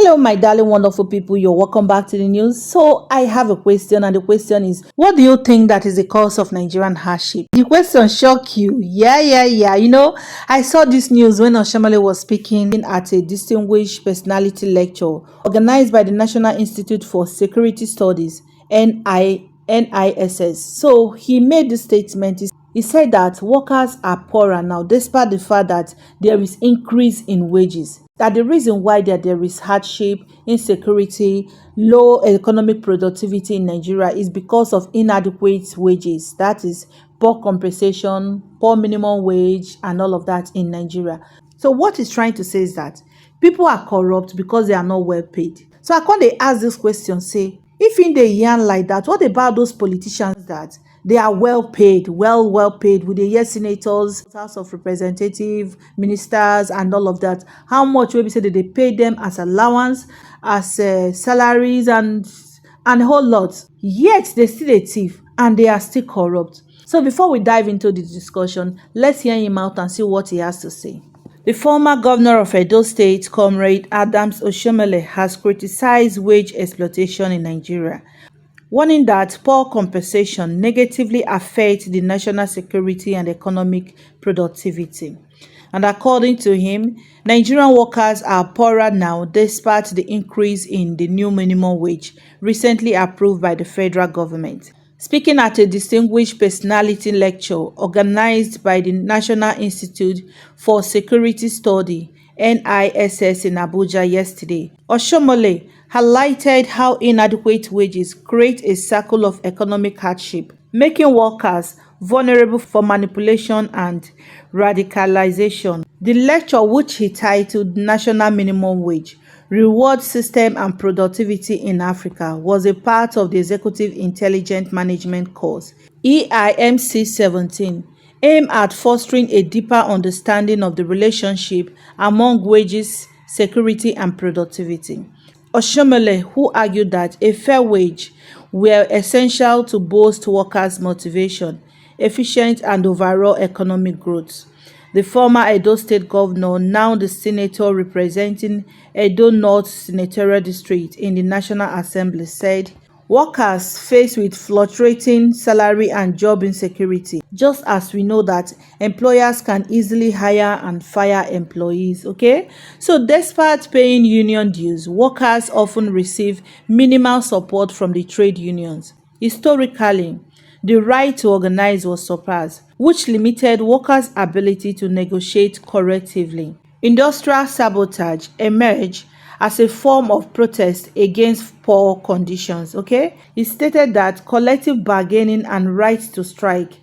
Hello, my darling, wonderful people. You're welcome back to the news. So, I have a question, and the question is, what do you think that is the cause of Nigerian hardship? The question shock you. Yeah. I saw this news when Oshimhole was speaking at a distinguished personality lecture organized by the National Institute for Security Studies, NISS. So, he made this statement. He said that workers are poorer now, despite the fact that there is increase in wages. That the reason why there is hardship, insecurity, low economic productivity in Nigeria is because of inadequate wages. That is poor compensation, poor minimum wage, and all of that in Nigeria. So what he's trying to say is that people are corrupt because they are not well paid. So I can't they ask this question, say, if in the yarn like that, what about those politicians that they are well paid, well paid, with the yes senators, House of Representatives, ministers, and all of that? How much will we say that they pay them as allowance, as salaries, and a whole lot? Yet they still a thief and they are still corrupt. So before we dive into the discussion, let's hear him out and see what he has to say. The former governor of Edo State, Comrade Adams Oshimhole, has criticized wage exploitation in Nigeria, warning that poor compensation negatively affects the national security and economic productivity. And according to him, Nigerian workers are poorer now despite the increase in the new minimum wage recently approved by the federal government. Speaking at a distinguished personality lecture organized by the National Institute for Security Study, NISS, in Abuja yesterday, Oshimhole highlighted how inadequate wages create a circle of economic hardship, making workers vulnerable for manipulation and radicalization. The lecture, which he titled National Minimum Wage, Reward System and Productivity in Africa, was a part of the Executive Intelligent Management course, EIMC 17, aimed at fostering a deeper understanding of the relationship among wages, security, and productivity. Oshimhole, who argued that a fair wage were essential to boost workers' motivation, efficient, and overall economic growth. The former Edo State governor, now the senator representing Edo North Senatorial District in the National Assembly, said workers faced with fluctuating salary and job insecurity, just as we know that employers can easily hire and fire employees. Okay, so despite paying union dues, workers often receive minimal support from the trade unions. Historically, the right to organize was suppressed, which limited workers' ability to negotiate collectively. Industrial sabotage emerged as a form of protest against poor conditions. Okay, he stated that collective bargaining and right to strike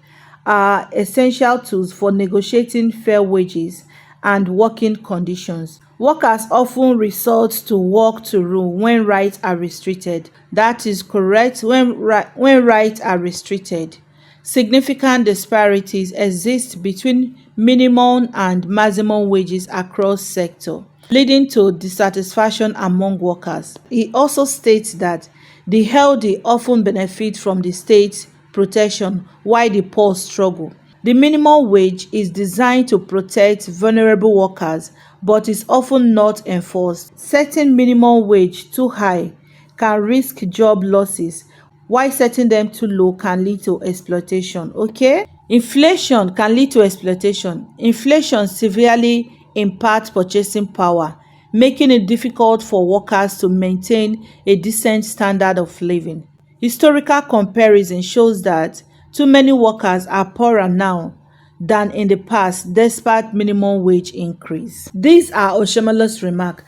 are essential tools for negotiating fair wages and working conditions. Workers often resort to work to rule when rights are restricted. That is correct, when rights are restricted. Significant disparities exist between minimum and maximum wages across sectors, leading to dissatisfaction among workers. He also states that the healthy often benefit from the state's protection while the poor struggle. The minimum wage is designed to protect vulnerable workers but is often not enforced. Setting minimum wage too high can risk job losses, while setting them too low can lead to exploitation. Okay? Inflation can lead to exploitation. Inflation severely impacts purchasing power, making it difficult for workers to maintain a decent standard of living. Historical comparison shows that too many workers are poorer now than in the past despite minimum wage increase. These are Oshimhole's remarks.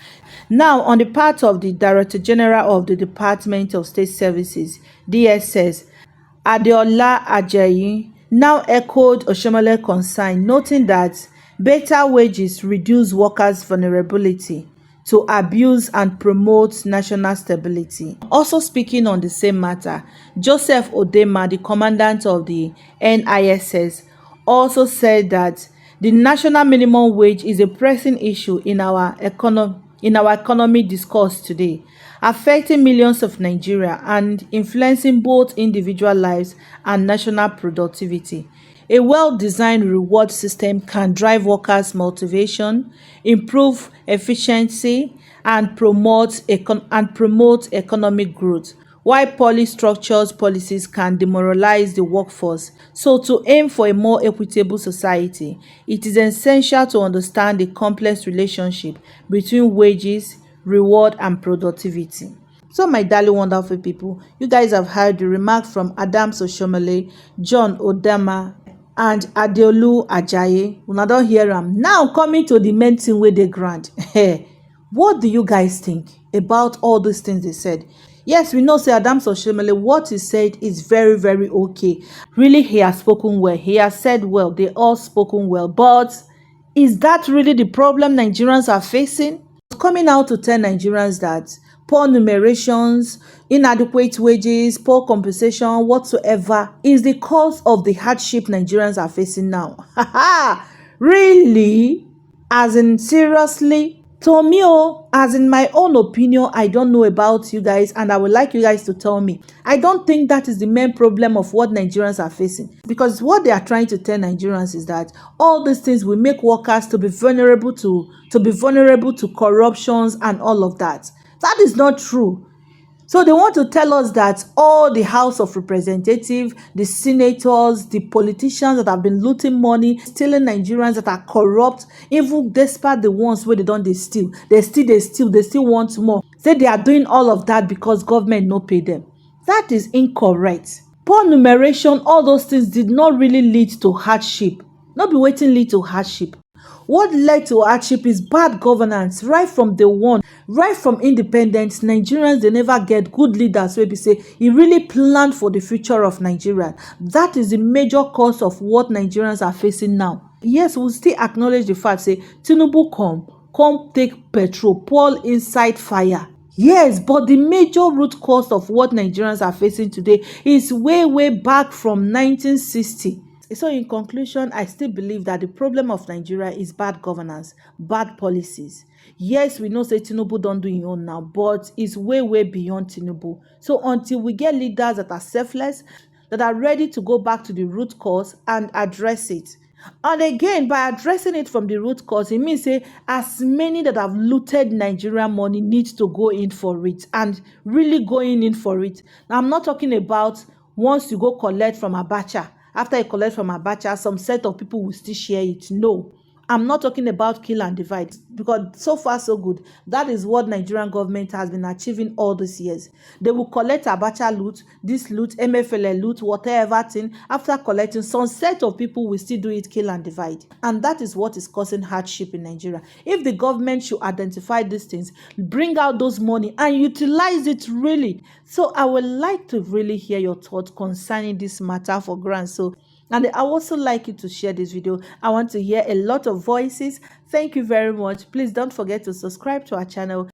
Now, on the part of the Director General of the Department of State Services, DSS, Adeola Ajayi, now echoed Oshimhole's concern, noting that better wages reduce workers' vulnerability to abuse and promote national stability. Also speaking on the same matter, Joseph Odema, the commandant of the NISS, also said that the national minimum wage is a pressing issue in our in our economy discourse today, affecting millions of Nigeria and influencing both individual lives and national productivity. A well-designed reward system can drive workers' motivation, improve efficiency, and promote economic growth, while poorly structured policies can demoralize the workforce. So, to aim for a more equitable society, it is essential to understand the complex relationship between wages, reward, and productivity. So, my darling, wonderful people, you guys have heard the remarks from Adams Oshimhole, John Odama, and Adeolu Ajayi. Una don hear am. Now, coming to the main thing wey dey ground. What do you guys think about all these things they said? Yes, we know say Adams Oshimhole, what he said is very, very okay. Really, he has spoken well. He has said well. They all spoken well. But is that really the problem Nigerians are facing? Coming out to tell Nigerians that poor numerations, inadequate wages, poor compensation, whatsoever is the cause of the hardship Nigerians are facing now. Really? As in, seriously? To me, as in my own opinion, I don't know about you guys, and I would like you guys to tell me. I don't think that is the main problem of what Nigerians are facing, because what they are trying to tell Nigerians is that all these things will make workers to be vulnerable to corruptions and all of that. That is not true. So they want to tell us that all the House of Representatives, the senators, the politicians that have been looting money, stealing Nigerians, that are corrupt, even despite the ones where they don't steal, they still want more. Say they are doing all of that because government no pay them. That is incorrect. Poor numeration, all those things did not really lead to hardship. Not be waiting lead to hardship. What led to hardship is bad governance. Right from the one, right from independence, Nigerians, they never get good leaders wey be say e really plan for the future of Nigeria. That is the major cause of what Nigerians are facing now. Yes, we still acknowledge the fact say Tinubu come take petrol, pour inside fire. Yes, but the major root cause of what Nigerians are facing today is way back from 1960. So in conclusion, I still believe that the problem of Nigeria is bad governance, bad policies. Yes, we know say Tinubu don't do im own now, but it's way beyond Tinubu. So until we get leaders that are selfless, that are ready to go back to the root cause and address it. And again, by addressing it from the root cause, it means say as many that have looted Nigerian money need to go in for it, and really going in for it. Now, I'm not talking about once you go collect from Abacha. After you collect from Abacha, some set of people will still share it. No. I'm not talking about kill and divide, because so far so good. That is what Nigerian government has been achieving all these years. They will collect Abacha loot, this loot, MFLA loot, whatever thing. After collecting, some set of people will still do it kill and divide. And that is what is causing hardship in Nigeria. If the government should identify these things, bring out those money and utilize it really. So I would like to really hear your thoughts concerning this matter for grants. So, and I also like you to share this video. I want to hear a lot of voices. Thank you very much. Please don't forget to subscribe to our channel